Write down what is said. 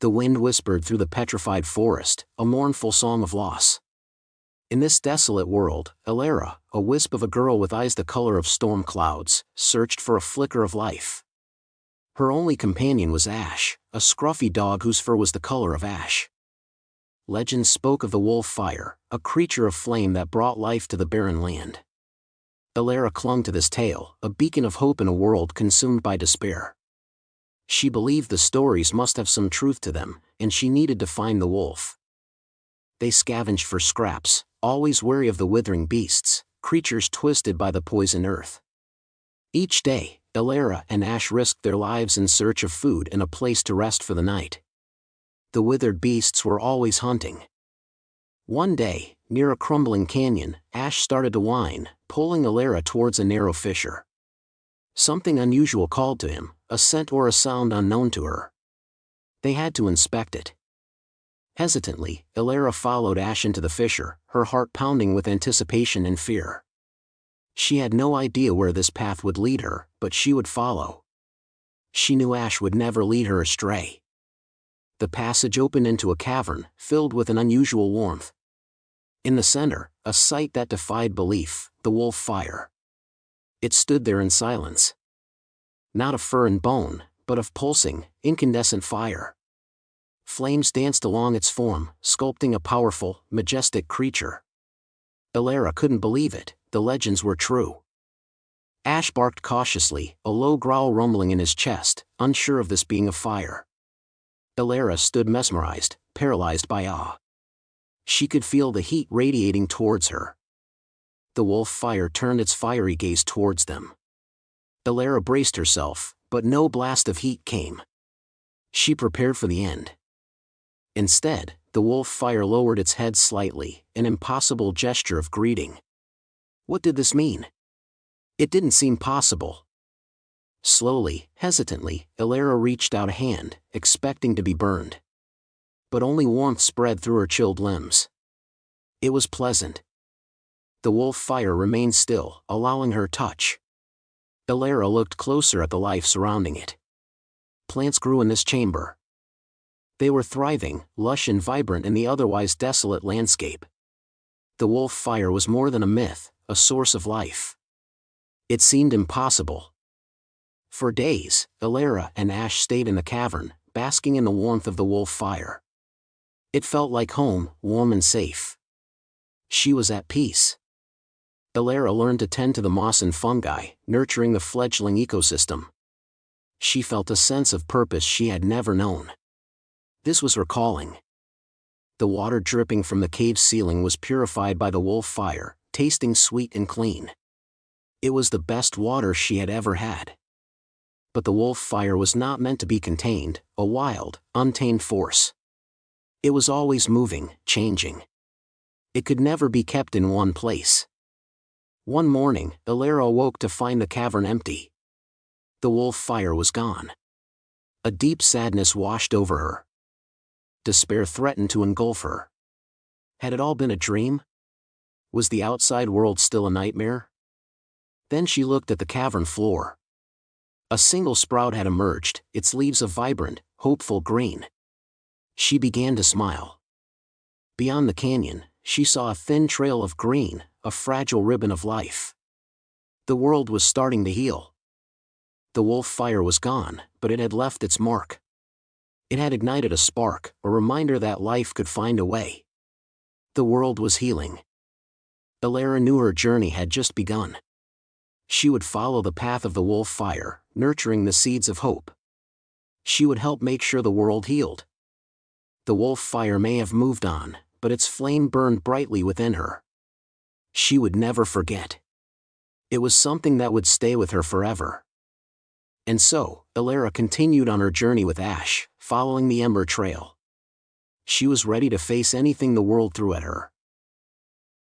The wind whispered through the petrified forest, a mournful song of loss. In this desolate world, Elara, a wisp of a girl with eyes the color of storm clouds, searched for a flicker of life. Her only companion was Ash, a scruffy dog whose fur was the color of ash. Legends spoke of the wolf fire, a creature of flame that brought life to the barren land. Elara clung to this tale, a beacon of hope in a world consumed by despair. She believed the stories must have some truth to them, and she needed to find the wolf. They scavenged for scraps, always wary of the withering beasts, creatures twisted by the poison earth. Each day, Elara and Ash risked their lives in search of food and a place to rest for the night. The withered beasts were always hunting. One day, near a crumbling canyon, Ash started to whine, pulling Elara towards a narrow fissure. Something unusual called to him, a scent or a sound unknown to her. They had to inspect it. Hesitantly, Elara followed Ash into the fissure, her heart pounding with anticipation and fear. She had no idea where this path would lead her, but she would follow. She knew Ash would never lead her astray. The passage opened into a cavern, filled with an unusual warmth. In the center, a sight that defied belief, the wolf fire. It stood there in silence. Not of fur and bone, but of pulsing, incandescent fire. Flames danced along its form, sculpting a powerful, majestic creature. Elara couldn't believe it, the legends were true. Ash barked cautiously, a low growl rumbling in his chest, unsure of this being a fire. Elara stood mesmerized, paralyzed by awe. She could feel the heat radiating towards her. The wolf fire turned its fiery gaze towards them. Elara braced herself, but no blast of heat came. She prepared for the end. Instead, the wolf fire lowered its head slightly, an impossible gesture of greeting. What did this mean? It didn't seem possible. Slowly, hesitantly, Elara reached out a hand, expecting to be burned. But only warmth spread through her chilled limbs. It was pleasant. The wolf fire remained still, allowing her touch. Elara looked closer at the life surrounding it. Plants grew in this chamber. They were thriving, lush and vibrant in the otherwise desolate landscape. The wolf fire was more than a myth, a source of life. It seemed impossible. For days, Elara and Ash stayed in the cavern, basking in the warmth of the wolf fire. It felt like home, warm and safe. She was at peace. Elara learned to tend to the moss and fungi, nurturing the fledgling ecosystem. She felt a sense of purpose she had never known. This was her calling. The water dripping from the cave's ceiling was purified by the wolf fire, tasting sweet and clean. It was the best water she had ever had. But the wolf fire was not meant to be contained, a wild, untamed force. It was always moving, changing. It could never be kept in one place. One morning, Elara awoke to find the cavern empty. The wolf fire was gone. A deep sadness washed over her. Despair threatened to engulf her. Had it all been a dream? Was the outside world still a nightmare? Then she looked at the cavern floor. A single sprout had emerged, its leaves a vibrant, hopeful green. She began to smile. Beyond the canyon, she saw a thin trail of green, a fragile ribbon of life. The world was starting to heal. The wolf fire was gone, but it had left its mark. It had ignited a spark, a reminder that life could find a way. The world was healing. Elara knew her journey had just begun. She would follow the path of the wolf fire, nurturing the seeds of hope. She would help make sure the world healed. The wolf fire may have moved on, but its flame burned brightly within her. She would never forget. It was something that would stay with her forever. And so, Elara continued on her journey with Ash, following the ember trail. She was ready to face anything the world threw at her.